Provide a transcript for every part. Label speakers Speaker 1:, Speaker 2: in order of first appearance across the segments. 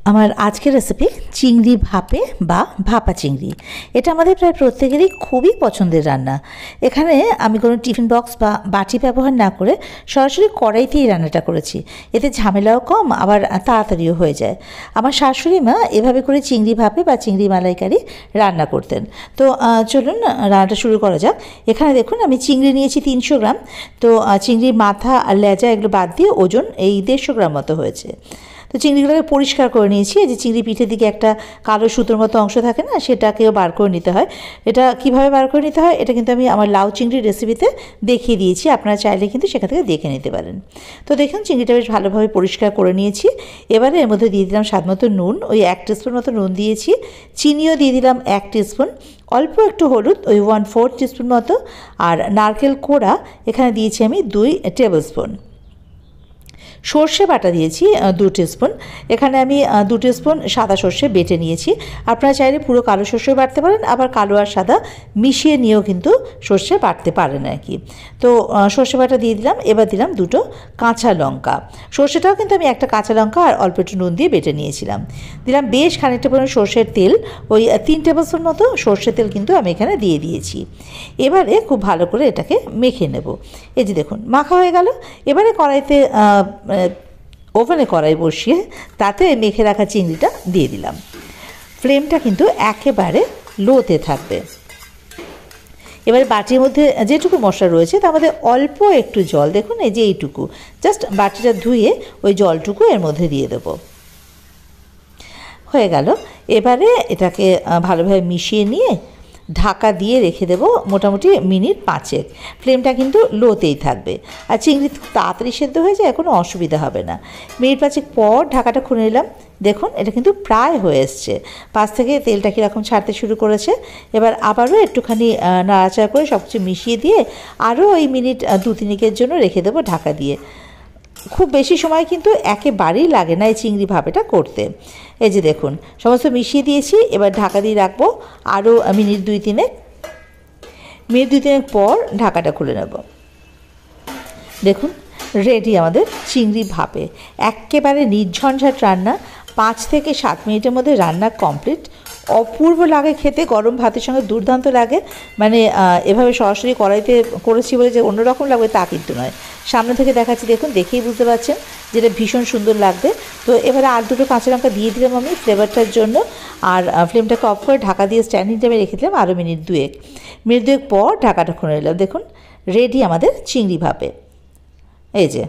Speaker 1: আমার আজকের রেসিপি চিংড়ি ভাপে বা ভাপা চিংড়ি। এটা আমাদের প্রায় প্রত্যেকেরই খুবই পছন্দের রান্না। এখানে আমি কোনো টিফিন বক্স বা বাটি ব্যবহার না করে সরাসরি কড়াইতেই রান্নাটা করেছি। এতে ঝামেলাও কম, আবার তাড়াতাড়িও হয়ে যায়। আমার শাশুড়ি মা এভাবে করে চিংড়ি ভাপে বা চিংড়ি মালাইকারি রান্না করতেন। তো চলুন রান্নাটা শুরু করা যাক। এখানে দেখুন আমি চিংড়ি নিয়েছি 300 গ্রাম। তো চিংড়ির মাথা আর লেজা এগুলো বাদ দিয়ে ওজন এই 150 গ্রাম মতো হয়েছে। তো চিংড়িগুলোকে পরিষ্কার করে নিয়েছি। এই যে চিংড়ি পিঠের দিকে একটা কালো সুতোর মতো অংশ থাকে না, সেটাকেও বার করে নিতে হয়। এটা কিভাবে বার করে নিতে হয় এটা কিন্তু আমি আমার লাউ চিংড়ির রেসিপিতে দেখিয়ে দিয়েছি, আপনারা চাইলে কিন্তু সেখান থেকে দেখে নিতে পারেন। তো দেখুন চিংড়িটা বেশ ভালোভাবে পরিষ্কার করে নিয়েছি। এবারে এর মধ্যে দিয়ে দিলাম স্বাদ মতো নুন, ওই 1 টিস্পুন মতো নুন দিয়েছি। চিনিও দিয়ে দিলাম 1 টিস্পুন, অল্প একটু হলুদ ওই 1/4 টিস্পুন মতো, আর নারকেল কোড়া এখানে দিয়েছি আমি 2 টেবিল স্পুন। সর্ষে বাটা দিয়েছি 2 টিস্পুন। এখানে আমি 2 টিস্পুন সাদা সর্ষে বেটে নিয়েছি। আপনারা চাইলে পুরো কালো সর্ষে বাটতে পারেন, আবার কালো আর সাদা মিশিয়ে নিয়েও কিন্তু সর্ষে বাটতে পারেন আর কি। তো সর্ষে বাটা দিয়ে দিলাম। এবার দিলাম 2টো কাঁচা লঙ্কা। সর্ষেটাও কিন্তু আমি একটা কাঁচা লঙ্কা আর অল্প একটু নুন দিয়ে বেটে নিয়েছিলাম। দিলাম বেশ খানিকটা পরিমাণ সর্ষের তেল, ওই 3 টেবিল স্পুন মতো সর্ষের তেল কিন্তু আমি এখানে দিয়ে দিয়েছি। এবারে খুব ভালো করে এটাকে মেখে নেব। এই যে দেখুন মাখা হয়ে গেল। এবারে কড়াইতে ওভেনে কড়াই বসিয়ে তাতে মেখে রাখা চিংড়িটা দিয়ে দিলাম। ফ্লেমটা কিন্তু একেবারে লোতে থাকবে। এবারে বাটির মধ্যে যেটুকু মশলা রয়েছে তার মধ্যে অল্প একটু জল, দেখুন এই যে এইটুকু, জাস্ট বাটিটা ধুয়ে ওই জলটুকু এর মধ্যে দিয়ে দেবো। হয়ে গেল। এবারে এটাকে ভালোভাবে মিশিয়ে নিয়ে ঢাকা দিয়ে রেখে দেবো মোটামুটি মিনিট 5। ফ্লেমটা কিন্তু লোতেই থাকবে। আর চিংড়ি তাড়াতাড়ি সেদ্ধ হয়ে যায়, কোনো অসুবিধা হবে না। মিনিট 5 পর ঢাকাটা খুলে নিলাম। দেখুন এটা কিন্তু প্রায় হয়ে এসছে। 5 থেকে তেলটা কীরকম ছাড়তে শুরু করেছে। এবার আবারও একটুখানি নাড়াচাড়া করে সব কিছু মিশিয়ে দিয়ে আরও ওই মিনিট 2-3 জন্য রেখে দেবো ঢাকা দিয়ে। খুব বেশি সময় কিন্তু একেবারেই লাগে না এই চিংড়ি ভাপেটা করতে। এই যে দেখুন সমস্ত মিশিয়ে দিয়েছি। এবার ঢাকা দিয়ে রাখবো আরও মিনিট 2-3 পর ঢাকাটা খুলে নেব। দেখুন রেডি আমাদের চিংড়ি ভাপে। একেবারে নির্ঝঞ্ঝাট রান্না, 5 থেকে 7 মিনিটের মধ্যে রান্না কমপ্লিট। অপূর্ব লাগে খেতে, গরম ভাতের সঙ্গে দুর্দান্ত লাগে। মানে এভাবে সরাসরি কড়াইতে করেছি বলে যে অন্যরকম লাগবে তা কিন্তু নয়। সামনে থেকে দেখাচ্ছি, দেখুন দেখেই বুঝতে পারছেন যেটা ভীষণ সুন্দর লাগবে। তো এবারে আর 2টো কাঁচা লঙ্কা দিয়ে দিলাম আমি ফ্লেভারটার জন্য। আর ফ্লেমটাকে অফ করে ঢাকা দিয়ে স্ট্যান্ডিং টাইমে রেখে দিলাম আরও মিনিট 2 পর ঢাকাটা খুলে নিলাম। দেখুন রেডি আমাদের চিংড়ি ভাপে। এই যে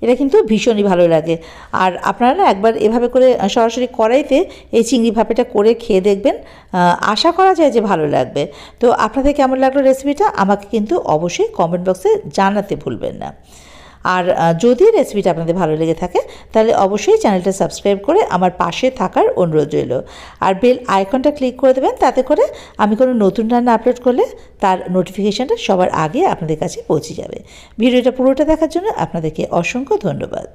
Speaker 1: এটা কিন্তু ভীষণই ভালো লাগে। আর আপনারা না একবার এভাবে করে সরাসরি কড়াইতে এই চিংড়ি ভাপেটা করে খেয়ে দেখবেন, আশা করা যায় যে ভালো লাগবে। তো আপনাদের কেমন লাগলো রেসিপিটা আমাকে কিন্তু অবশ্যই কমেন্ট বক্সে জানাতে ভুলবেন না। আর যদি রেসিপিটা আপনাদের ভালো লেগে থাকে তাহলে অবশ্যই চ্যানেলটা সাবস্ক্রাইব করে আমার পাশে থাকার অনুরোধ রইল। আর বেল আইকনটা ক্লিক করে দেবেন, তাতে করে আমি কোনো নতুন রান্না আপলোড করলে তার নোটিফিকেশানটা সবার আগে আপনাদের কাছে পৌঁছে যাবে। ভিডিওটা পুরোটা দেখার জন্য আপনাদেরকে অসংখ্য ধন্যবাদ।